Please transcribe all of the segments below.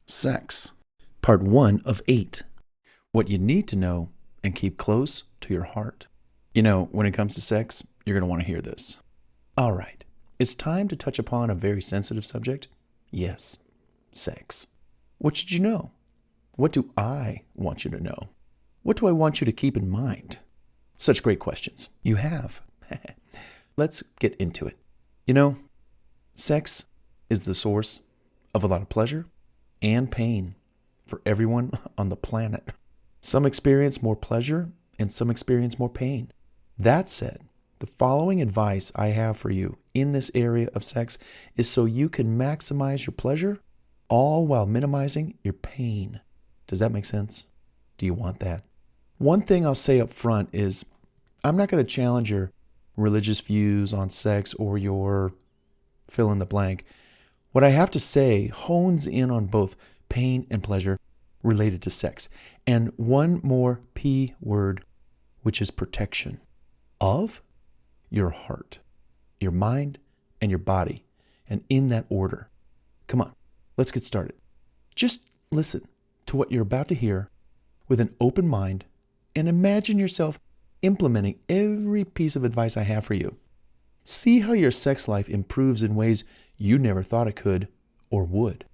Sex, Part 1 of 8. What you need to know and keep close to your heart. You know, when it comes to sex, you're going to want to hear this. All right, it's time to touch upon a very sensitive subject. Yes, sex. What should you know? What do I want you to know? What do I want you to keep in mind? Such great questions. You have. Let's get into it. You know, sex is the source of a lot of pleasure and pain for everyone on the planet. Some experience more pleasure and some experience more pain. That said, the following advice I have for you in this area of sex is so you can maximize your pleasure, all while minimizing your pain. Does that make sense? Do you want that? One thing I'll say up front is I'm not going to challenge your religious views on sex or your fill in the blank. What I have to say hones in on both pain and pleasure related to sex. And one more P word, which is protection of your heart, your mind, and your body. And in that order. Come on, let's get started. Just listen to what you're about to hear with an open mind and imagine yourself implementing every piece of advice I have for you. See how your sex life improves in ways you never thought it could or would.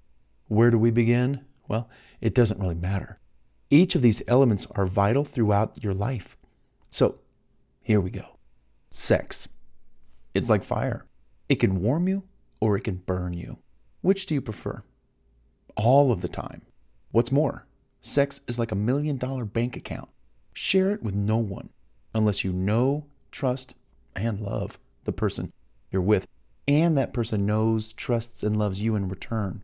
Where do we begin? Well, it doesn't really matter. Each of these elements are vital throughout your life. So, here we go. Sex. It's like fire. It can warm you or it can burn you. Which do you prefer? All of the time. What's more, sex is like $1 million bank account. Share it with no one unless you know, trust, and love the person you're with, and that person knows, trusts, and loves you in return.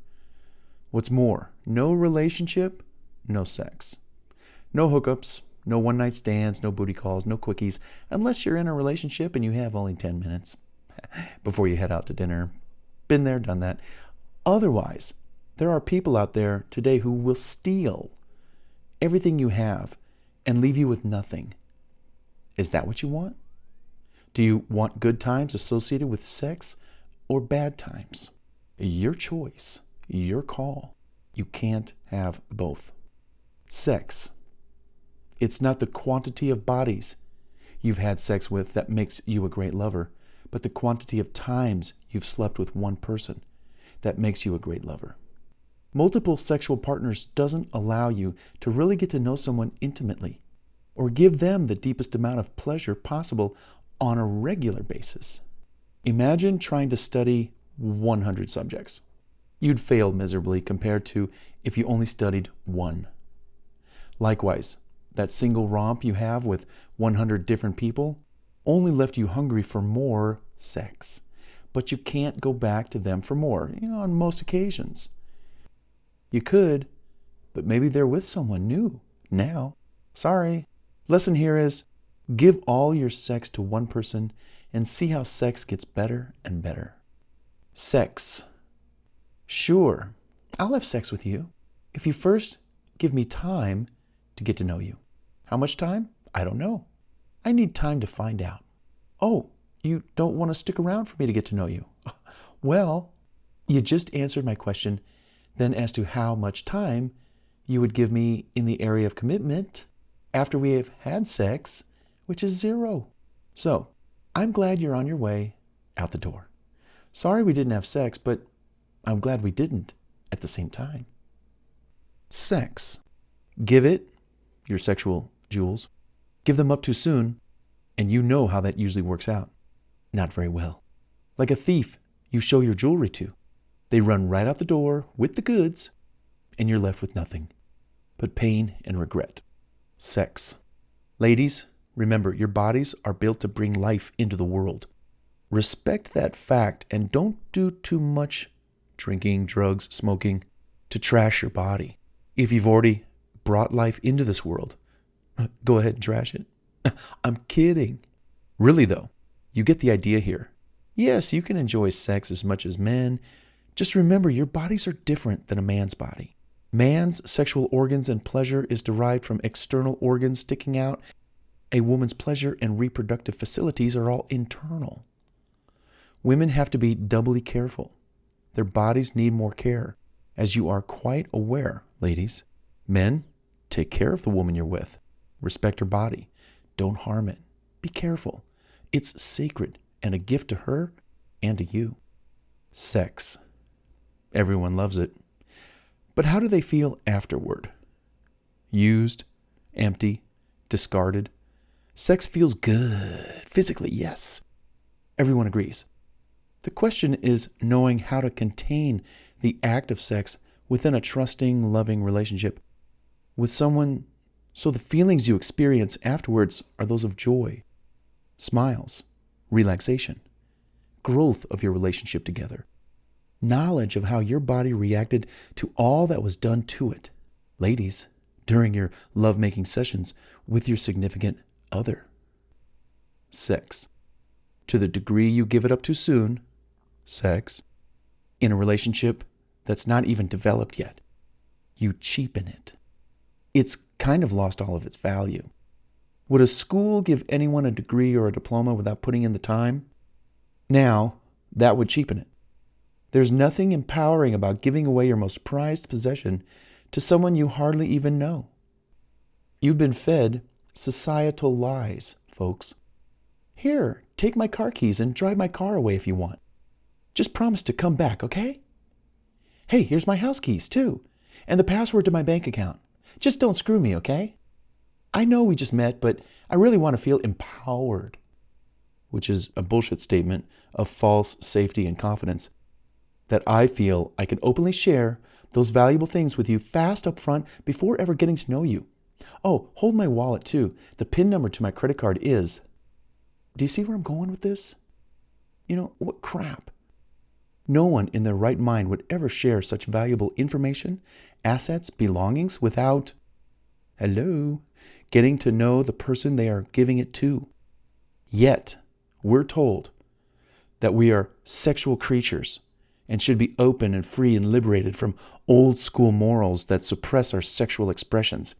What's more, no relationship, no sex. No hookups, no one-night stands, no booty calls, no quickies, unless you're in a relationship and you have only 10 minutes before you head out to dinner. Been there, done that. Otherwise, there are people out there today who will steal everything you have and leave you with nothing. Is that what you want? Do you want good times associated with sex or bad times? Your choice, your call. You can't have both. Sex. It's not the quantity of bodies you've had sex with that makes you a great lover, but the quantity of times you've slept with one person that makes you a great lover. Multiple sexual partners doesn't allow you to really get to know someone intimately or give them the deepest amount of pleasure possible on a regular basis. Imagine trying to study 100 subjects. You'd fail miserably compared to if you only studied one. Likewise, that single romp you have with 100 different people only left you hungry for more sex. But you can't go back to them for more, on most occasions. You could, but maybe they're with someone new now. Sorry. Lesson here is give all your sex to one person and see how sex gets better and better. Sex. Sure, I'll have sex with you if you first give me time to get to know you. How much time? I don't know. I need time to find out. Oh, you don't want to stick around for me to get to know you? Well, you just answered my question then as to how much time you would give me in the area of commitment after we have had sex, which is 0. So, I'm glad you're on your way out the door. Sorry we didn't have sex, but I'm glad we didn't at the same time. Sex. Give it, your sexual jewels, give them up too soon, and you know how that usually works out. Not very well. Like a thief you show your jewelry to. They run right out the door with the goods, and you're left with nothing but pain and regret. Sex. Ladies, remember, your bodies are built to bring life into the world. Respect that fact and don't do too much drinking, drugs, smoking to trash your body. If you've already brought life into this world, go ahead and trash it. I'm kidding. Really though, you get the idea here. Yes, you can enjoy sex as much as men. Just remember, your bodies are different than a man's body. Man's sexual organs and pleasure is derived from external organs sticking out. A woman's pleasure and reproductive facilities are all internal. Women have to be doubly careful. Their bodies need more care. as you are quite aware, ladies. Men, take care of the woman you're with. Respect her body. Don't harm it. Be careful. It's sacred and a gift to her and to you. Sex. Everyone loves it. But how do they feel afterward? Used, empty, discarded. Sex feels good. Physically, yes. Everyone agrees. The question is knowing how to contain the act of sex within a trusting, loving relationship with someone so the feelings you experience afterwards are those of joy, smiles, relaxation, growth of your relationship together, knowledge of how your body reacted to all that was done to it. Ladies, during your lovemaking sessions with your significant other. Sex. To the degree you give it up too soon, sex, in a relationship that's not even developed yet, you cheapen it. It's kind of lost all of its value. Would a school give anyone a degree or a diploma without putting in the time? Now, that would cheapen it. There's nothing empowering about giving away your most prized possession to someone you hardly even know. You've been fed societal lies, folks. Here, take my car keys and drive my car away if you want. Just promise to come back, okay? Hey, here's my house keys, too, and the password to my bank account. Just don't screw me, okay? I know we just met, but I really want to feel empowered, which is a bullshit statement of false safety and confidence, that I feel I can openly share those valuable things with you fast up front before ever getting to know you. Oh, hold my wallet, too. The PIN number to my credit card is... Do you see where I'm going with this? You know, what crap. No one in their right mind would ever share such valuable information, assets, belongings without, getting to know the person they are giving it to. Yet, we're told that we are sexual creatures and should be open and free and liberated from old school morals that suppress our sexual expressions.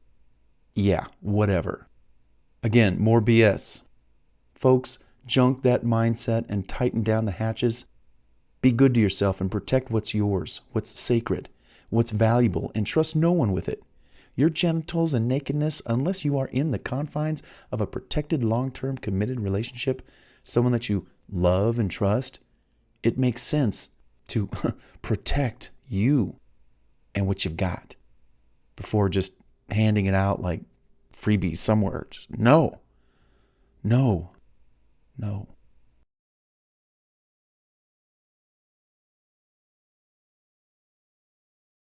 Yeah, whatever. Again, more BS. Folks, junk that mindset and tighten down the hatches. Be good to yourself and protect what's yours, what's sacred, what's valuable, and trust no one with it. Your genitals and nakedness, unless you are in the confines of a protected, long-term, committed relationship, someone that you love and trust, it makes sense to protect you and what you've got before just handing it out like freebies somewhere. Just no.